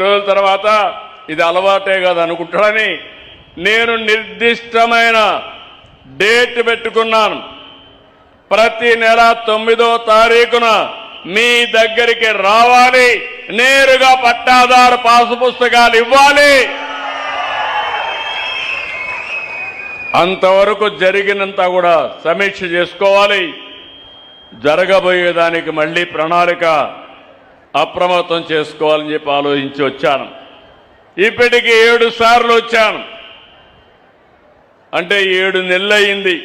రోజుల తర్వాత ఇది అలవాటే కాదు అనుకుంటాడని నేను నిర్దిష్టమైన డేట్ పెట్టుకున్నాను. ప్రతి నెల 9వ తారీఖున మీ దగ్గరికి రావాలి, నేరుగా పట్టాదారు పాసు పుస్తకాలు ఇవ్వాలి. అంతవరకు జరిగినంత కూడా సమీక్ష చేసుకోవాలి. జరగబోయేదానికి మళ్ళీ ప్రణాళిక అప్రమత్తం చేసుకోవాలని చెప్పి ఆలోచించి వచ్చాను. ఇప్పటికి 7 సార్లు వచ్చాను, అంటే 7 నెలలు అయింది.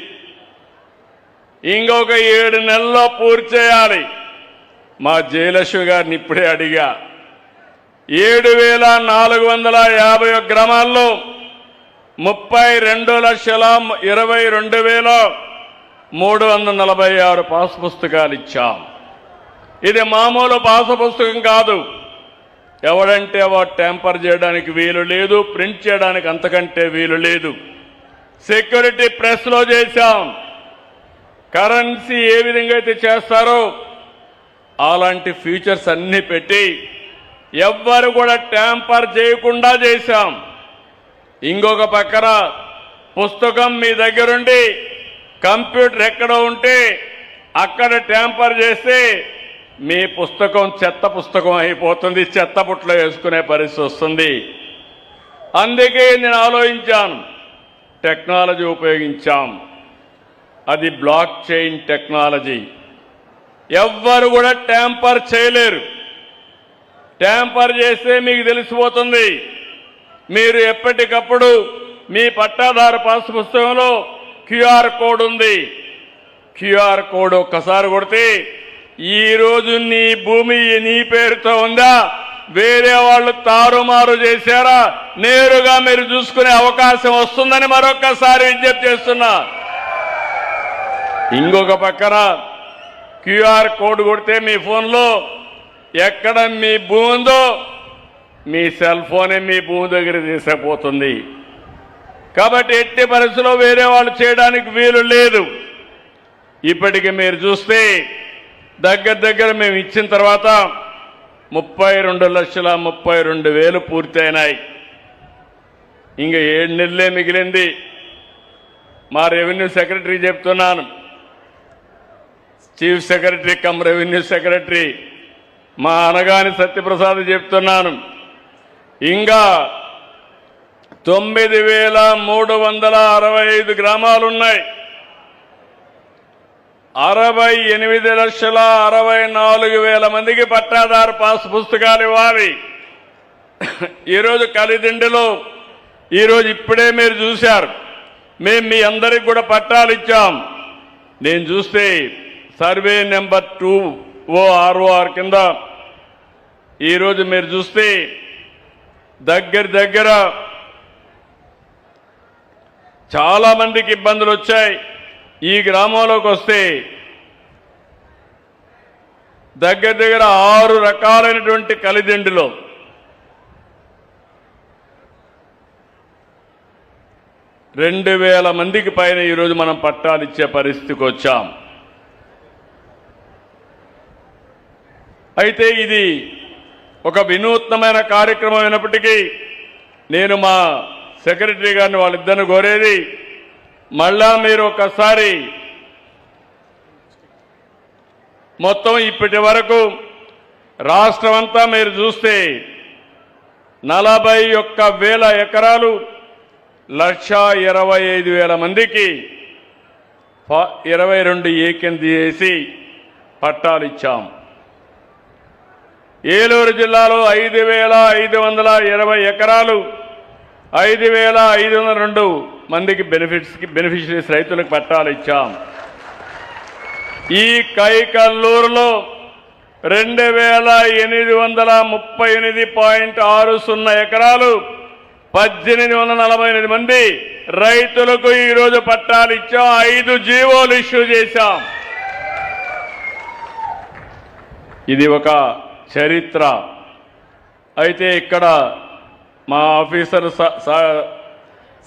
ఇంకొక 7 నెలల్లో పూర్తి చేయాలి. మా జయలక్ష్మి గారిని ఇప్పుడే అడిగా, 7,451 గ్రామాల్లో 32,22,346 పాసు పుస్తకాలు ఇచ్చాం. ఇది మామూలు పాసు పుస్తకం కాదు. ఎవడంటే వాడు ట్యాంపర్ చేయడానికి వీలు లేదు, ప్రింట్ చేయడానికి అంతకంటే వీలు లేదు. సెక్యూరిటీ ప్రెస్లో చేశాం. కరెన్సీ ఏ విధంగా అయితే చేస్తారో అలాంటి ఫీచర్స్ అన్ని పెట్టి ఎవ్వరు కూడా ట్యాంపర్ చేయకుండా చేశాం. ఇంకొక పక్కన పుస్తకం మీ దగ్గరుండి కంప్యూటర్ ఎక్కడ ఉంటే అక్కడ ట్యాంపర్ చేస్తే మీ పుస్తకం చెత్త పుస్తకం అయిపోతుంది, చెత్త బుట్టలో వేసుకునే పరిస్థితి వస్తుంది. అందుకే నేను ఆలోచించాను, టెక్నాలజీ ఉపయోగించాం. అది బ్లాక్ చైన్ టెక్నాలజీ. ఎవ్వరు కూడా ట్యాంపర్ చేయలేరు. ట్యాంపర్ చేస్తే మీకు తెలిసిపోతుంది. మీరు ఎప్పటికప్పుడు మీ పట్టాదారు పాసు పుస్తకంలో QR కోడ్ ఉంది. QR కోడ్ ఒక్కసారి కొడితే ఈరోజు నీ భూమి నీ పేరుతో ఉందా, వేరే వాళ్ళు తారుమారు చేశారా, నేరుగా మీరు చూసుకునే అవకాశం వస్తుందని మరొక్కసారి విజ్ఞప్తి చేస్తున్నా. ఇంకొక పక్కన QR కోడ్ కొడితే మీ ఫోన్లో ఎక్కడ మీ భూమి ఉందో మీ సెల్ ఫోనే మీ భూమి దగ్గర తీసుకుపోతుంది. కాబట్టి ఎట్టి పరిస్థితుల్లో వేరే వాళ్ళు చేయడానికి వీలు లేదు. ఇప్పటికి మీరు చూస్తే దగ్గర మేము ఇచ్చిన తర్వాత 32,32,000 పూర్తయినాయి. ఇంకా 7 నెలలే మిగిలింది. మా రెవెన్యూ సెక్రటరీ చెప్తున్నాను, chief secretary come revenue secretary మా అనగాని సత్యప్రసాద్ చెప్తున్నాను, ఇంకా 9,365 గ్రామాలున్నాయి. 68,64,000 మందికి పట్టాదారు పాసు పుస్తకాలు ఇవ్వాలి. ఈరోజు కలిదిండిలో ఈరోజు ఇప్పుడే మీరు చూశారు, మేము మీ అందరికి కూడా పట్టాలు ఇచ్చాం. నేను చూస్తే సర్వే నెంబర్ 2OROR కింద ఈరోజు మీరు చూస్తే దగ్గర చాలా మందికి ఇబ్బందులు వచ్చాయి. ఈ గ్రామంలోకి వస్తే దగ్గర 6 రకాలైనటువంటి కలిదిండిలో 2,000 మందికి పైన ఈరోజు మనం పట్టాలు ఇచ్చే పరిస్థితికి వచ్చాం. అయితే ఇది ఒక వినూత్నమైన కార్యక్రమం అయినప్పటికీ నేను మా సెక్రటరీ గారిని వాళ్ళిద్దరిని కోరేది, మళ్ళా మీరు ఒకసారి మొత్తం ఇప్పటి వరకు రాష్ట్రం అంతా మీరు చూస్తే 41,000 ఎకరాలు 1,25,000 మందికి 22 కింద చేసి పట్టాలు ఇచ్చాం. ఏలూరు జిల్లాలో 5,520 ఎకరాలు 5,502 మందికి బెనిఫిషరీస్ రైతులకు పట్టాలు ఇచ్చాం. ఈ కైకల్లూరులో 2,838.60 ఎకరాలు 1,848 మంది రైతులకు ఈరోజు పట్టాలు ఇచ్చాం. 5 జీవోలు ఇష్యూ చేశాం. ఇది ఒక చరిత్ర. అయితే ఇక్కడ మా ఆఫీసర్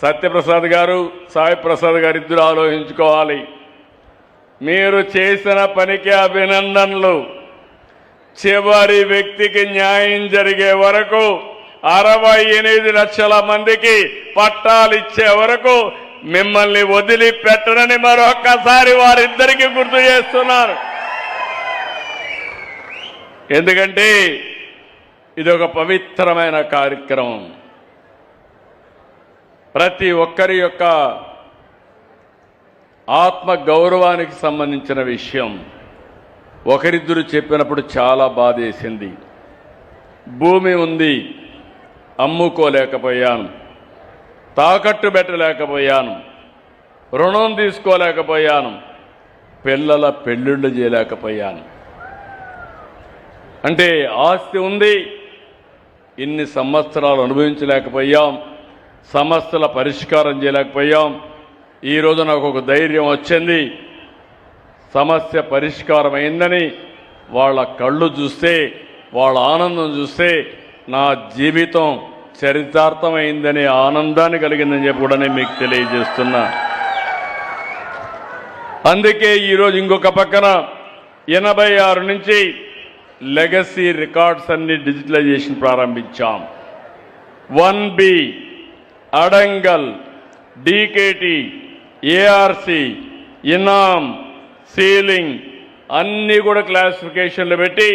సత్యప్రసాద్ గారు, సాయి ప్రసాద్ గారు ఇద్దరు ఆలోచించుకోవాలి. మీరు చేసిన పనికి అభినందనలు. చివరి వ్యక్తికి న్యాయం జరిగే వరకు 68 లక్షల మందికి పట్టాలు ఇచ్చే వరకు మిమ్మల్ని వదిలిపెట్టనని మరొక్కసారి వారిద్దరికీ గుర్తు చేస్తున్నారు. ఎందుకంటే ఇది ఒక పవిత్రమైన కార్యక్రమం. ప్రతి ఒక్కరి యొక్క ఆత్మ గౌరవానికి సంబంధించిన విషయం. ఒకరిద్దరు చెప్పినప్పుడు చాలా బాధేసింది. భూమి ఉంది, అమ్ముకోలేకపోయాను, తాకట్టు పెట్టలేకపోయాను, రుణం తీసుకోలేకపోయాను, పిల్లల పెళ్ళిళ్ళు చేయలేకపోయాను. అంటే ఆస్తి ఉంది, ఇన్ని సంవత్సరాలు అనుభవించలేకపోయాం, సమస్యల పరిష్కారం చేయలేకపోయాం. ఈరోజు నాకు ఒక ధైర్యం వచ్చింది, సమస్య పరిష్కారం అయిందని వాళ్ళ కళ్ళు చూస్తే, వాళ్ళ ఆనందం చూస్తే నా జీవితం చరితార్థమైందనే ఆనందాన్ని కలిగిందని చెప్పి కూడా నేను మీకు తెలియజేస్తున్నా. అందుకే ఈరోజు ఇంకొక పక్కన 86 నుంచి లెగసీ రికార్డ్స్ అన్ని డిజిటలైజేషన్ ప్రారంభించాం. 1B, అడంగల్, డీకేటీ, ఏఆర్సి, ఇనామ్, సీలింగ్ అన్నీ కూడా క్లాసిఫికేషన్లు పెట్టి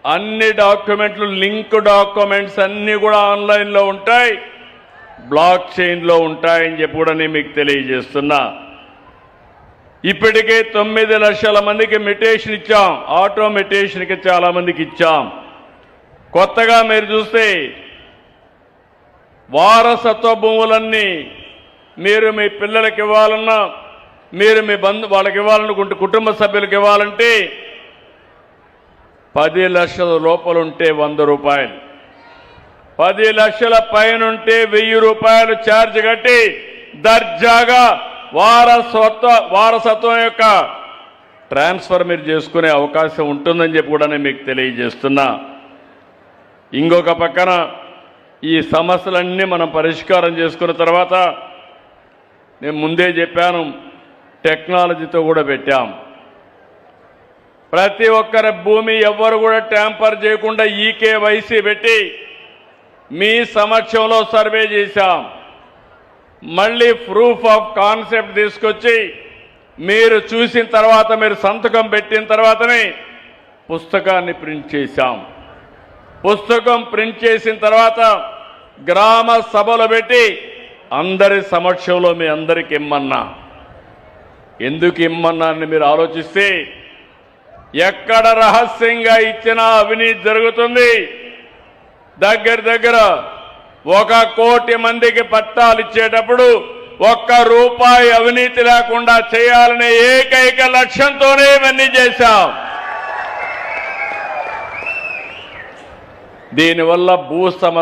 అన్ని డాక్యుమెంట్లు, లింక్ డాక్యుమెంట్స్ అన్నీ కూడా ఆన్లైన్లో ఉంటాయి, బ్లాక్ చైన్లో ఉంటాయని చెప్పి కూడా నేను మీకు తెలియజేస్తున్నా. ఇప్పటికే 9 లక్షల మందికి మెటేషన్ ఇచ్చాం, ఆటోమెటేషన్కి చాలా మందికి ఇచ్చాం. కొత్తగా మీరు చూస్తే వారసత్వ భూములన్నీ మీరు మీ పిల్లలకి ఇవ్వాలన్నా, మీరు మీ వాళ్ళకి ఇవ్వాలనుకుంటే, కుటుంబ సభ్యులకు ఇవ్వాలంటే 10 లక్షల లోపలుంటే 100 రూపాయలు, 10 లక్షల పైన ఉంటే 1000 రూపాయలు ఛార్జ్ కట్టి దర్జాగా వారసత్వం యొక్క ట్రాన్స్ఫర్ మీరు చేసుకునే అవకాశం ఉంటుందని చెప్పి కూడా నేను మీకు తెలియజేస్తున్నా. ఇంకొక పక్కన ఈ సమస్యలన్నీ మనం పరిష్కారం చేసుకున్న తర్వాత నేను ముందే చెప్పాను, టెక్నాలజీతో కూడా పెట్టాం. ప్రతి ఒక్కరి భూమి ఎవ్వరు కూడా ట్యాంపర్ చేయకుండా ఈకేవైసీ పెట్టి మీ సమక్షంలో సర్వే చేశాం. మళ్ళీ ప్రూఫ్ ఆఫ్ కాన్సెప్ట్ తీసుకొచ్చి మీరు చూసిన తర్వాత, మీరు సంతకం పెట్టిన తర్వాతనే పుస్తకాన్ని ప్రింట్ చేశాం. పుస్తకం ప్రింట్ చేసిన తర్వాత గ్రామ సభలు పెట్టి అందరి సమక్షంలో మీ అందరికి ఇమ్మన్నా. ఎందుకు ఇమ్మన్నాన్ని మీరు ఆలోచిస్తే, ఎక్కడ రహస్యంగా ఇచ్చినా అవినీతి జరుగుతుంది. దగ్గర 1 కోటి మందికి పట్టాలు ఇచ్చేటప్పుడు 1 రూపాయి అవినీతి లేకుండా చేయాలనే ఏకైక లక్ష్యంతోనే ఇవన్నీ చేశాం. దీనివల్ల భూ సమస్య